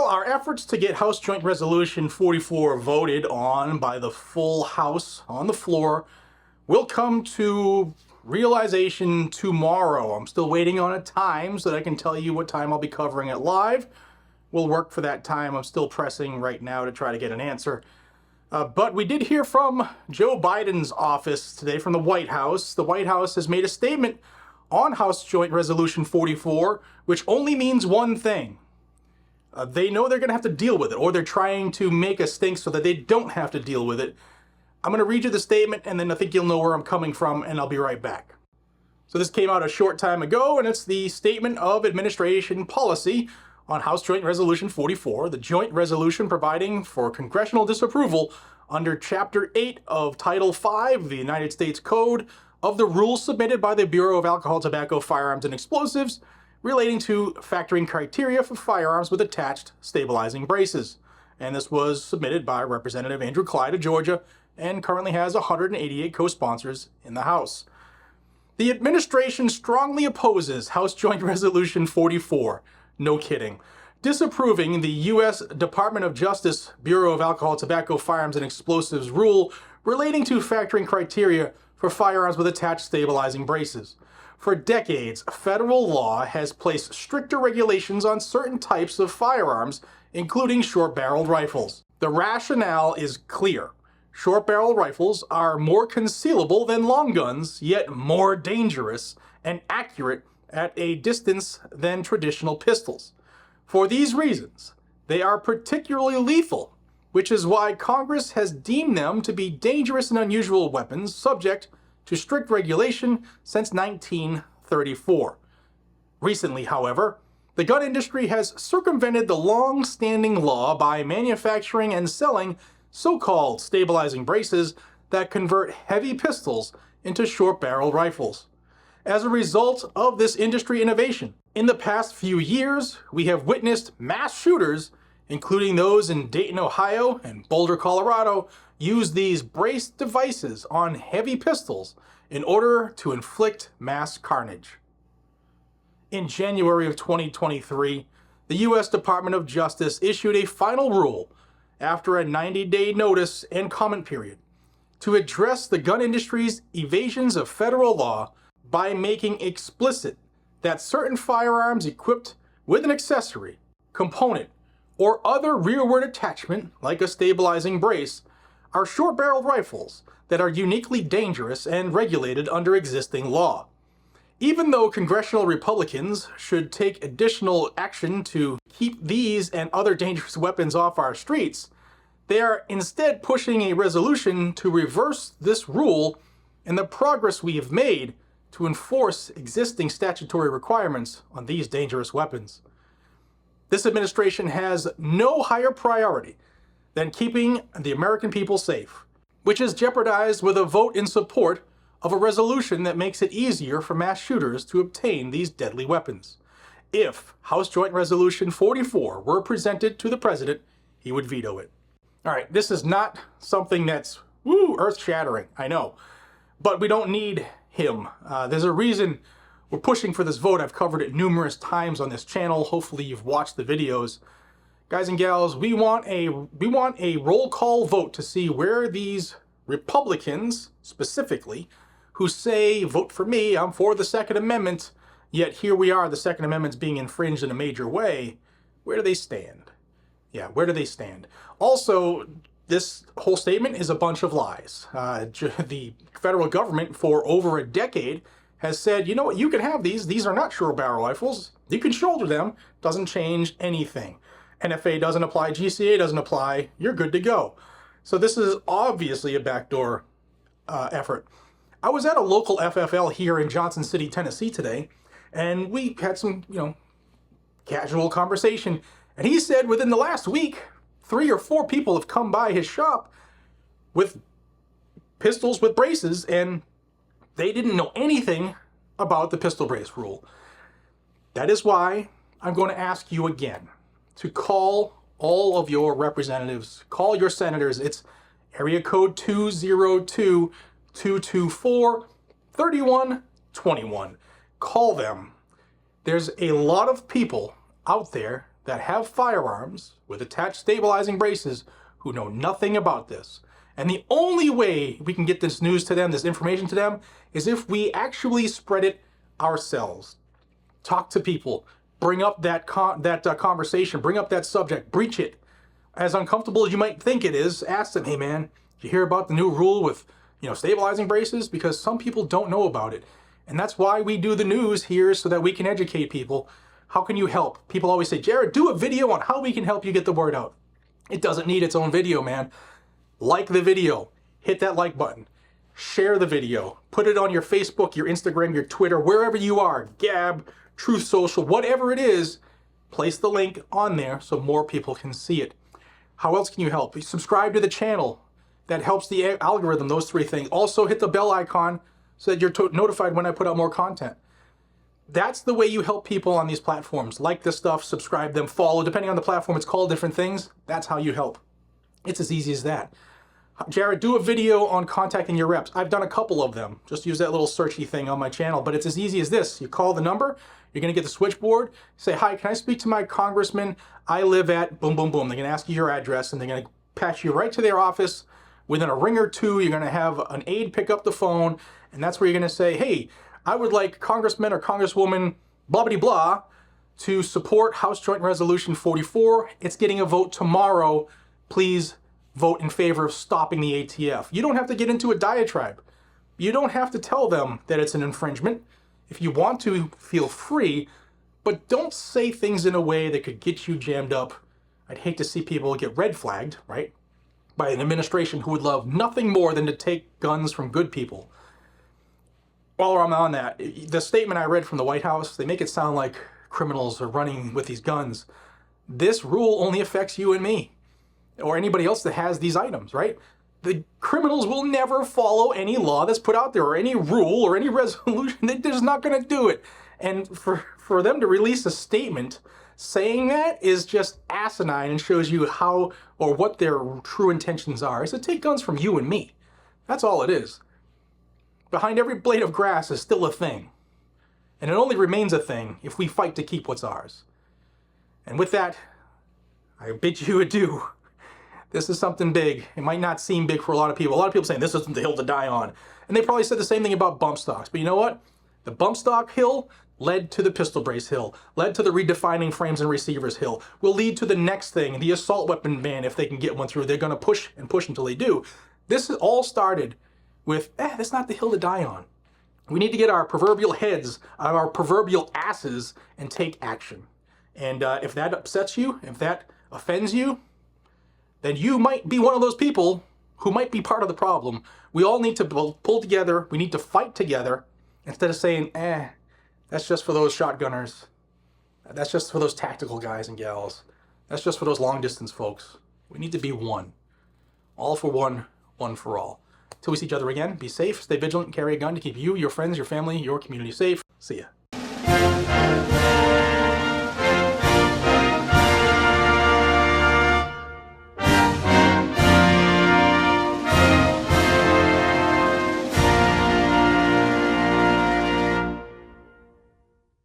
Well, our efforts to get House Joint Resolution 44 voted on by the full House on the floor will come to realization tomorrow. I'm still waiting on a time so that I can tell you what time I'll be covering it live. We'll work for that time. I'm still pressing right now to try to get an answer. But we did hear from Joe Biden's office today from the White House. The White House has made a statement on House Joint Resolution 44, which only means one thing. They know they're going to have to deal with it, or they're trying to make a stink so that they don't have to deal with it. I'm going to read you the statement, and then I think you'll know where I'm coming from, and I'll be right back. So this came out a short time ago, and it's the Statement of Administration Policy on House Joint Resolution 44, the joint resolution providing for congressional disapproval under Chapter 8 of Title 5 of the United States Code of the rules submitted by the Bureau of Alcohol, Tobacco, Firearms, and Explosives relating to factoring criteria for firearms with attached stabilizing braces. And this was submitted by Representative Andrew Clyde of Georgia and currently has 188 co-sponsors in the House. The administration strongly opposes House Joint Resolution 44. No kidding. Disapproving the U.S. Department of Justice Bureau of Alcohol, Tobacco, Firearms, and Explosives rule relating to factoring criteria for firearms with attached stabilizing braces. For decades, federal law has placed stricter regulations on certain types of firearms, including short-barreled rifles. The rationale is clear. Short-barreled rifles are more concealable than long guns, yet more dangerous and accurate at a distance than traditional pistols. For these reasons, they are particularly lethal, which is why Congress has deemed them to be dangerous and unusual weapons subject to strict regulation since 1934. Recently, however, the gun industry has circumvented the long-standing law by manufacturing and selling so-called stabilizing braces that convert heavy pistols into short-barreled rifles. As a result of this industry innovation, in the past few years, we have witnessed mass shooters, including those in Dayton, Ohio and Boulder, Colorado, use these brace devices on heavy pistols in order to inflict mass carnage. In January of 2023, the U.S. Department of Justice issued a final rule after a 90-day notice and comment period to address the gun industry's evasions of federal law by making explicit that certain firearms equipped with an accessory, component, or other rearward attachment, like a stabilizing brace, are short-barreled rifles that are uniquely dangerous and regulated under existing law. Even though congressional Republicans should take additional action to keep these and other dangerous weapons off our streets, they are instead pushing a resolution to reverse this rule and the progress we have made to enforce existing statutory requirements on these dangerous weapons. This administration has no higher priority than keeping the American people safe, which is jeopardized with a vote in support of a resolution that makes it easier for mass shooters to obtain these deadly weapons. If House Joint Resolution 44 were presented to the president, he would veto it. All right, this is not something that's earth-shattering, I know, but we don't need him. There's a reason we're pushing for this vote. I've covered it numerous times on this channel. Hopefully you've watched the videos. Guys and gals, we want a roll call vote to see where these Republicans, specifically, who say, vote for me, I'm for the Second Amendment, yet here we are, the Second Amendment's being infringed in a major way. Where do they stand? Yeah, where do they stand? Also, this whole statement is a bunch of lies. The federal government for over a decade has said, you know what, you can have these. These are not short-barrel rifles. You can shoulder them. Doesn't change anything. NFA doesn't apply. GCA doesn't apply. You're good to go. So this is obviously a backdoor effort. I was at a local FFL here in Johnson City, Tennessee today, and we had some, casual conversation. And he said within the last week, 3 or 4 people have come by his shop with pistols with braces, and they didn't know anything about the pistol brace rule. That is why I'm going to ask you again to call all of your representatives, call your senators. It's area code 202-224-3121. Call them. There's a lot of people out there that have firearms with attached stabilizing braces who know nothing about this. And the only way we can get this news to them, this information to them, is if we actually spread it ourselves. Talk to people, bring up that conversation, bring up that subject, breach it. As uncomfortable as you might think it is, ask them, hey man, did you hear about the new rule with, stabilizing braces? Because some people don't know about it. And that's why we do the news here, so that we can educate people. How can you help? People always say, Jared, do a video on how we can help you get the word out. It doesn't need its own video, man. Like the video, hit that like button, share the video, put it on your Facebook, your Instagram, your Twitter, wherever you are, Gab, Truth Social, whatever it is, place the link on there so more people can see it. How else can you help? Subscribe to the channel. That helps the algorithm, those three things. Also hit the bell icon so that you're notified when I put out more content. That's the way you help people on these platforms. Like this stuff, subscribe them, follow. Depending on the platform, it's called different things. That's how you help. It's as easy as that. Jared, do a video on contacting your reps. I've done a couple of them. Just use that little searchy thing on my channel, but it's as easy as this. You call the number, you're gonna get the switchboard, say, hi, can I speak to my congressman? I live at boom, boom, boom. They're gonna ask you your address and they're gonna patch you right to their office. Within a ring or two, you're gonna have an aide pick up the phone, and that's where you're gonna say, hey, I would like Congressman or Congresswoman blah, blah, blah to support House Joint Resolution 44. It's getting a vote tomorrow. Please vote in favor of stopping the ATF. You don't have to get into a diatribe. You don't have to tell them that it's an infringement. If you want to, feel free, but don't say things in a way that could get you jammed up. I'd hate to see people get red flagged, right? By an administration who would love nothing more than to take guns from good people. While I'm on that, the statement I read from the White House, they make it sound like criminals are running with these guns. This rule only affects you and me, or anybody else that has these items, right? The criminals will never follow any law that's put out there, or any rule, or any resolution. They're just not going to do it. And for them to release a statement saying that is just asinine, and shows you how or what their true intentions are. Is to take guns from you and me. That's all it is. Behind every blade of grass is still a thing. And it only remains a thing if we fight to keep what's ours. And with that, I bid you adieu. This is something big. It might not seem big for a lot of people. A lot of people saying this isn't the hill to die on. And they probably said the same thing about bump stocks. But you know what? The bump stock hill led to the pistol brace hill, led to the redefining frames and receivers hill, will lead to the next thing, the assault weapon ban. If they can get one through, they're going to push and push until they do. This all started with, that's not the hill to die on. We need to get our proverbial heads out of our proverbial asses and take action. And if that upsets you, if that offends you, then you might be one of those people who might be part of the problem. We all need to pull together. We need to fight together instead of saying, that's just for those shotgunners. That's just for those tactical guys and gals. That's just for those long distance folks. We need to be one. All for one, one for all. Till we see each other again, be safe, stay vigilant, and carry a gun to keep you, your friends, your family, your community safe. See ya.